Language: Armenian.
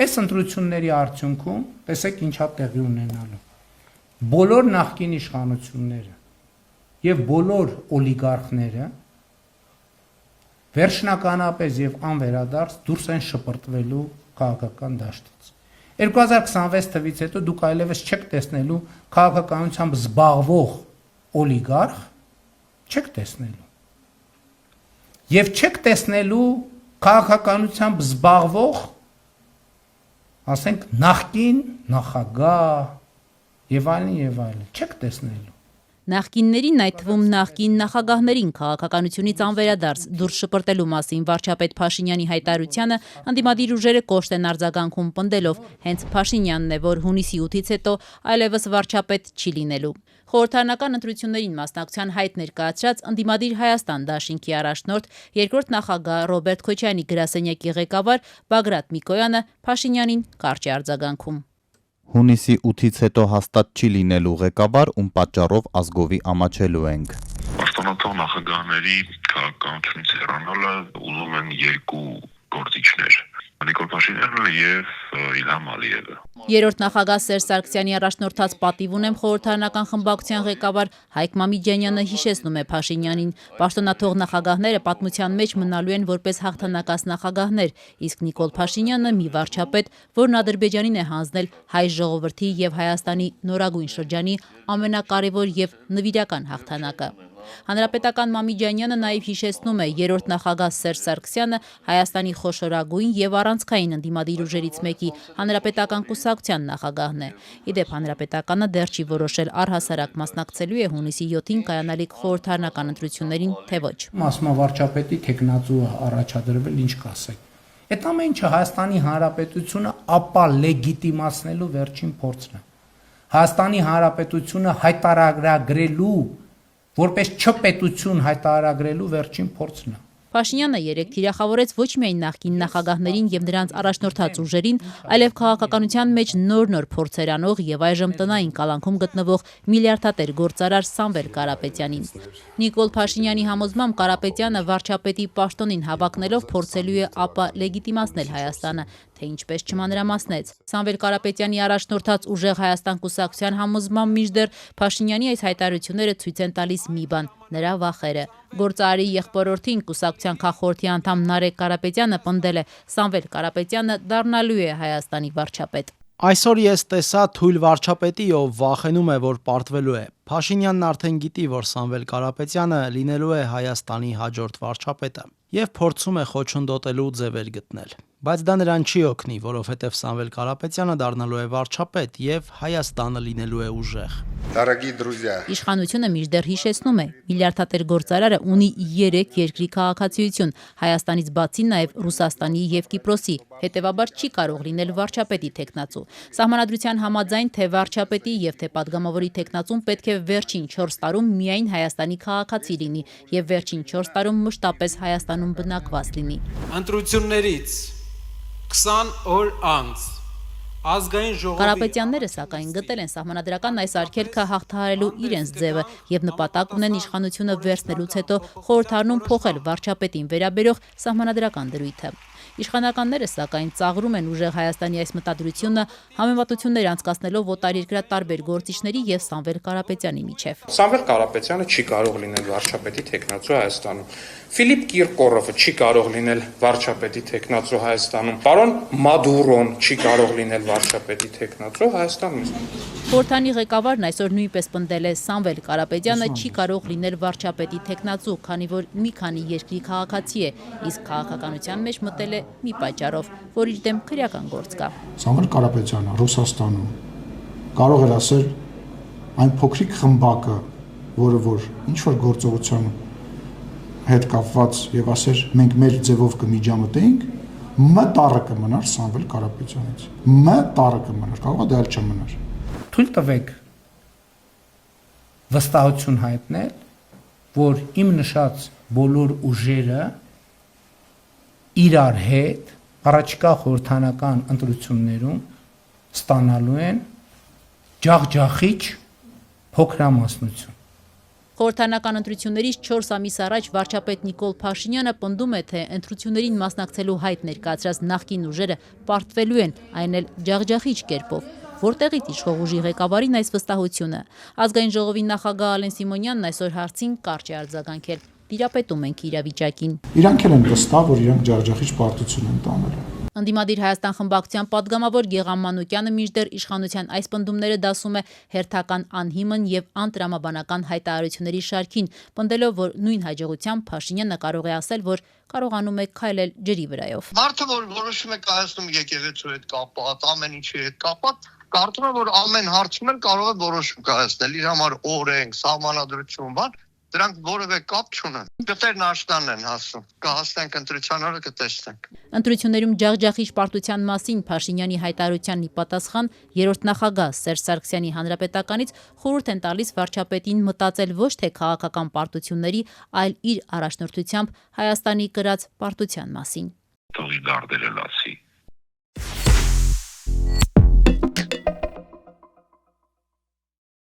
Այս ընտրությունների արդյունքում տեսեք ինչա տեղի ունենալու։ Բոլոր նախկին իշխանությունները եւ բոլոր օլիգարխները վերջնականապես եւ անվերադարձ դուրս են շպրտվելու քաղաքական դաշտից։ 2026 թվից հետո դուք այլևս չեք տեսնելու քաղաքականությամբ զբաղվող օլիգարխ, չեք տեսնելու։ Եվ չեք տեսնելու քաղաքականությամբ զբաղվող, ասենք, նախկին նախագահ եւ այլն, չեք տեսնելու։ Նախկիններին, այդ թվում նախկին նախագահներին քաղաքականությունից անվերադարձ դուրս շպրտելու մասին վարչապետ Փաշինյանի հայտարարությանը ընդդիմադիր ուժերը կոշտ են արձագանքում պնդելով, հենց Փաշինյանն է, որ հունիսի 8-ից հետո այլևս վարչապետ չի լինելու։ Խորհրդարանական ընտրություններին մասնակցության հայտ ներկայացրած ընդդիմադիր Հայաստան դաշինքի առաջնորդ երկրորդ նախագահ Ռոբերտ Քոչարյանի գրասենյակի ղեկավար Բագրատ Միկոյանը Փաշինյանին կարճ է արձագանքում։ Հունիսի 8-ից հետո հաստատ չի լինելու ղեկավար, ում պատճառով ազգովի ամաչելու ենք։ Պաշտոնաթող նախագահների քաղաքականությունից հեռանալը ուզում են երկու գործիչներ՝ Նիկոլ Փաշինյանը եւ Իլհամ Ալիևը։ Երրորդ նախագահ Սերժ Սարգսյանի առաջնորդած պատիվ ունեմ խորհրդարանական խմբակցության ղեկավար Հայկ Մամիջանյանը հիշեցնում է Փաշինյանին։ Պաշտոնաթող նախագահները պատմության մեջ մնալու են որպես հաղթանակած նախագահներ, իսկ Նիկոլ Փաշինյանը մի վարչապետ, որն Ադրբեջանին է հանձնել հայ ժողովրդի եւ Հայաստանի նորագույն շրջանի ամենակարևոր եւ նվիրական հաղթանակը։ Հանրապետական Մամիջանյանը նաև հիշեցնում է երրորդ նախագահ Սերժ Սարգսյանը Հայաստանի խոշորագույն եւ առանցքային ընդդիմադիր ուժերից մեկի Հանրապետական կուսակցության նախագահն է։ Իդեպ Հանրապետականը դեռ չի որոշել առհասարակ մասնակցելու է հունիսի 7-ին կայանալիք խորհրդարանական ընտրություններին, թե ոչ։ Մասնավարչապետի տեխնացու առաջադրվել, ինչ կասեք։ Այդ ամեն ինչը Հայաստանի Հանրապետությունը ապա լեգիտիմացնելու վերջին փորձն է։ Հայաստանի Հանրապետությունը հայտարարագրելու որպես չպետություն հայտարարագրելու վերջին փորձն է։ Փաշինյանը երեկ թիրախավորեց ոչ միայն նախկին նախագահներին եւ նրանց առաջնորդած ուժերին, այլև քաղաքականության մեջ նոր փորձեր անող եւ այժմ տնային կալանքում գտնվող միլիարդատեր գործարար Սամվել Կարապետյանին։ Նիկոլ Փաշինյանի համոզմամբ Կարապետյանը վարչապետի պաշտոնին հավակնելով փորձելու է ապա լեգիտիմացնել Հայաստանը, թե ինչպես չմանրամասնեց։ Սամվել Կարապետյանի առաջնորդած ուժեղ Հայաստան կուսակցության համոզմամբ մինչդեռ Փաշինյանի այս հայտարարությունները ցույց են տալիս մի բան՝ նրա վախերը։ Գործարարի եղբորորդին կուսակցության քաղխորհրդի անդամ Նարեկ Կարապետյանը պնդել է՝ Սամվել Կարապետյանը դառնալու է Հայաստանի վարչապետ։ Այսօր ես տեսա թույլ վարչապետի, ով վախենում է, որ պարտվելու է։ Փաշինյանն արդեն գիտի, որ Սամվել Կարապետյանը լինելու է Հայաստանի հաջորդ վարչապետը եւ փորձում է խոչընդոտելու ձևեր գտնել։ Բայց դա նրան չի օգնի, որովհետև Սամվել Կարապետյանը դառնալու է վարչապետ եւ Հայաստանը լինելու է ուժեղ։ Дорогие друзья, Իշխանությունը մինչդեռ հիշեցնում է, միլիարդատեր գործարարը ունի 3 երկրի քաղաքացիություն, Հայաստանից բացի նաև Ռուսաստանի եւ Կիպրոսի, հետեւաբար չի կարող լինել վարչապետի տեխնացու։ Սահմանադրության համաձայն թե վարչապետի եւ թե падգամավորի տեխնացուն պետք է վերջին 4 տարում միայն Հայաստանի քաղաքացի լինի եւ վերջին 4 տարում մշտապես Հայաստանում բնակված լինի։ Ընտրություններից 20 օր անց ազգային ժողովի Կարապետյանները սակայն գտել են սահմանադրական այս արգելքը հաղթահարելու իրենց ձևը եւ նպատակ ունեն իշխանությունը վերցնելուց հետո խորհրդարանում փոխել վարչապետին վերաբերող սահմանադրական դրույթը։ Իշխանականները սակայն ծաղրում են ուժեղ Հայաստանի այս մտադրությունը համեմատություններ անցկացնելով օտարերկրյա տարբեր գործիչների եւ Սամվել Կարապետյանի միջև։ Սամվել Կարապետյանը չի կարող լինել վարչապետի տեխնացու Հայաստանում։ Ֆիլիպ Կիրկորովը չի կարող լինել վարչապետի տեխնացու Հայաստանում։ Պարոն Մադուրոն չի կարող լինել վարչապետի տեխնացու Հայաստանում։ Խորհրդանի ղեկավարն այսօր նույնպես պնդել է Սամվել Կարապետյանը չի կարող լինել վարչապետի տեխնացու, քանի որ մի քանի երկրի քաղաքացի է, իսկ քաղաքականության մեջ մտել է մի պատճառով, որ իր դեմ քրեական գործ կա։ Սամվել Կարապետյանը Ռուսաստանում կարող էր ասել այն փոքրիկ խմբակը, որը որ ինչ որ գործողության հետ կապված եւ ասեր մենք մեր ձևով կմիջամտենք, մտառը կմնար Սամվել Կարապետյանից։ Մտառը կմնար, կարող է դա էլ չմնար։ Թույլ տվեք վստահություն հայտնել, որ իմ նշած բոլոր ուժերը իրար հետ առաջիկա խորհրդարանական ընտրություններում ստանալու են ջախջախիչ փոքրամասնություն։ Խորհրդարանական ընտրություններից 4 ամիս առաջ վարչապետ Նիկոլ Փաշինյանը պնդում է, թե ընտրություններին մասնակցելու հայտ ներկայացրած նախկին ուժերը պարտվելու են, այն էլ ջախջախիչ կերպով։ Որտեղից իշխող ուժի ղեկավարին այս վստահությունը։ Ազգային ժողովի նախագահ Ալեն Սիմոնյանն այսօր հարցին կարճ է արձագանքել։ Տիրապետում ենք իրավիճակին։ Իրանք էլ են վստահ, որ իրանք ջախջախիչ պարտություն են տանել։ Ընդդիմադիր Հայաստան խմբակցության падգամավոր Գեգամ Մանուկյանը մինչդեռ իշխանության այս պնդումները դասում է հերթական անհիմն եւ անտրամաբանական հայտարարությունների շարքին, պնդելով, որ նույն հաջողությամբ Փաշինյանը կարող է ասել, որ կարողանում է քայլել ջրի վրայով։ Մարդը, որ որոշում է կայացնում եկեղեցու հետ կապված, ամեն ինչի հետ կապված, կարծում եմ, որ ամեն հարցում էլ կարող է որոշում կայացնել, իր համար օրենք, սահմանադրություն, բան, դրանք որևէ կապ չունեն։ Գտերն աշտանն են հասում։ Կհասնենք ընտրության օրը կտեսնենք։ Ընտրություններում ջախջախիչ պարտության մասին Փաշինյանի հայտարարությանն ի պատասխան երրորդ նախագահ Սերժ Սարգսյանի հանրապետականից խորհուրդ են տալիս վարչապետին մտածել ոչ թե քաղաքական պարտությունների, այլ իր առաջնորդությամբ Հայաստանի կրած պարտության մասին։ Թողի դարդերը լացի։